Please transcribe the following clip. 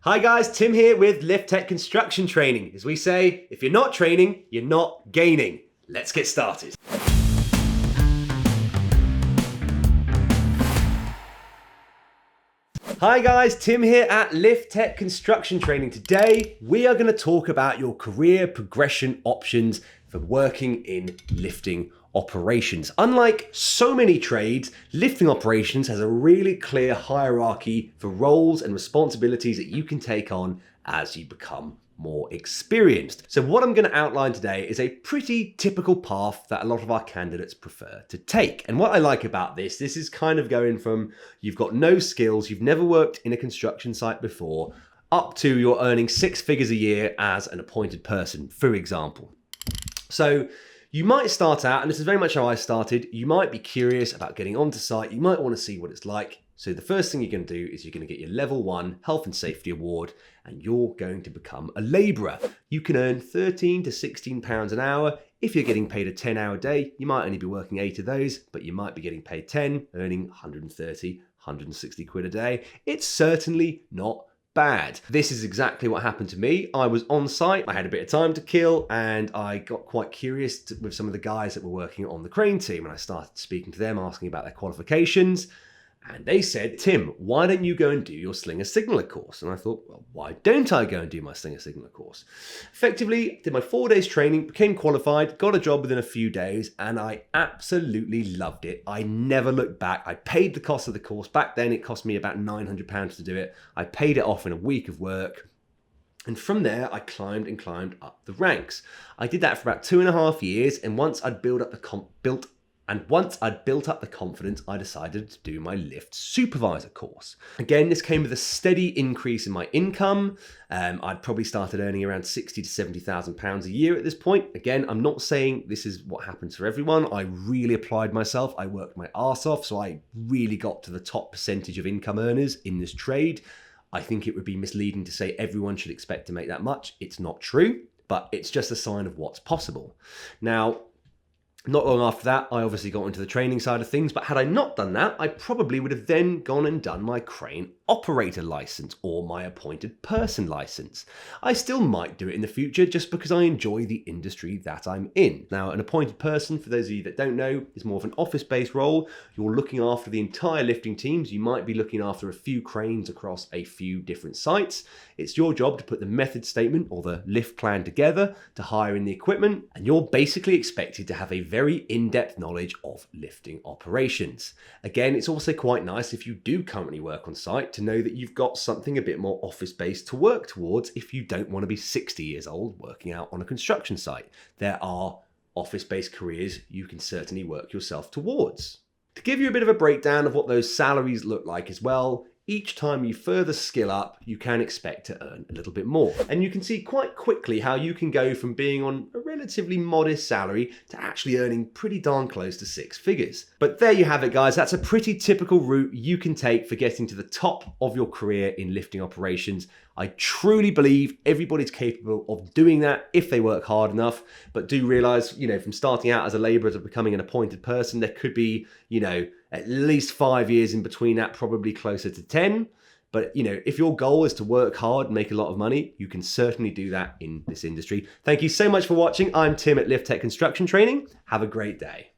Hi guys, Tim here with Lift Tech Construction Training. As we say, if you're not training, you're not gaining. Let's get started. Hi guys, Tim here at Lift Tech Construction Training. Today, we are going to talk about your career progression options for working in lifting operations. Unlike so many trades, lifting operations has a really clear hierarchy for roles and responsibilities that you can take on as you become more experienced. So what I'm going to outline today is a pretty typical path that a lot of our candidates prefer to take. And what I like about this is kind of going from you've got no skills, you've never worked in a construction site before, up to you're earning 6 figures a year as an appointed person, for example. So you might start out, and this is very much how I started, you might be curious about getting onto site, you might want to see what it's like. So the first thing you're going to do is you're going to get your level 1 health and safety award, and you're going to become a labourer. You can earn 13 to 16 pounds an hour. If you're getting paid a 10-hour day, you might only be working 8 of those, but you might be getting paid 10, earning 130, 160 quid a day. It's certainly not bad. This is exactly what happened to me. I was on site, I had a bit of time to kill, and I got quite curious with some of the guys that were working on the crane team, and I started speaking to them, asking about their qualifications. And they said, Tim, why don't you go and do your Slinger Signaller course? And I thought, well, why don't I go and do my Slinger Signaller course? Effectively, did my 4 days training, became qualified, got a job within a few days, and I absolutely loved it. I never looked back. I paid the cost of the course. Back then, it cost me about £900 to do it. I paid it off in a week of work. And from there, I climbed and climbed up the ranks. I did that for about 2.5 years, and once I'd built up the confidence, I decided to do my lift supervisor course. Again, this came with a steady increase in my income. I'd probably started earning around 60 to 70,000 pounds a year at this point. Again, I'm not saying this is what happens for everyone. I really applied myself. I worked my arse off, so I really got to the top percentage of income earners in this trade. I think it would be misleading to say everyone should expect to make that much. It's not true, but it's just a sign of what's possible. Now, not long after that, I obviously got into the training side of things, but had I not done that, I probably would have then gone and done my crane operator license or my appointed person license. I still might do it in the future just because I enjoy the industry that I'm in. Now, an appointed person, for those of you that don't know, is more of an office-based role. You're looking after the entire lifting teams. You might be looking after a few cranes across a few different sites. It's your job to put the method statement or the lift plan together, to hire in the equipment, and you're basically expected to have a very in-depth knowledge of lifting operations. Again, it's also quite nice if you do currently work on site to know that you've got something a bit more office-based to work towards if you don't want to be 60 years old working out on a construction site. There are office-based careers you can certainly work yourself towards. To give you a bit of a breakdown of what those salaries look like as well, each time you further skill up, you can expect to earn a little bit more. And you can see quite quickly how you can go from being on a relatively modest salary to actually earning pretty darn close to 6 figures. But there you have it, guys. That's a pretty typical route you can take for getting to the top of your career in lifting operations. I truly believe everybody's capable of doing that if they work hard enough, but do realize, from starting out as a laborer to becoming an appointed person, there could be, at least 5 years in between that, probably closer to 10. But, if your goal is to work hard and make a lot of money, you can certainly do that in this industry. Thank you so much for watching. I'm Tim at Lift Tech Construction Training. Have a great day.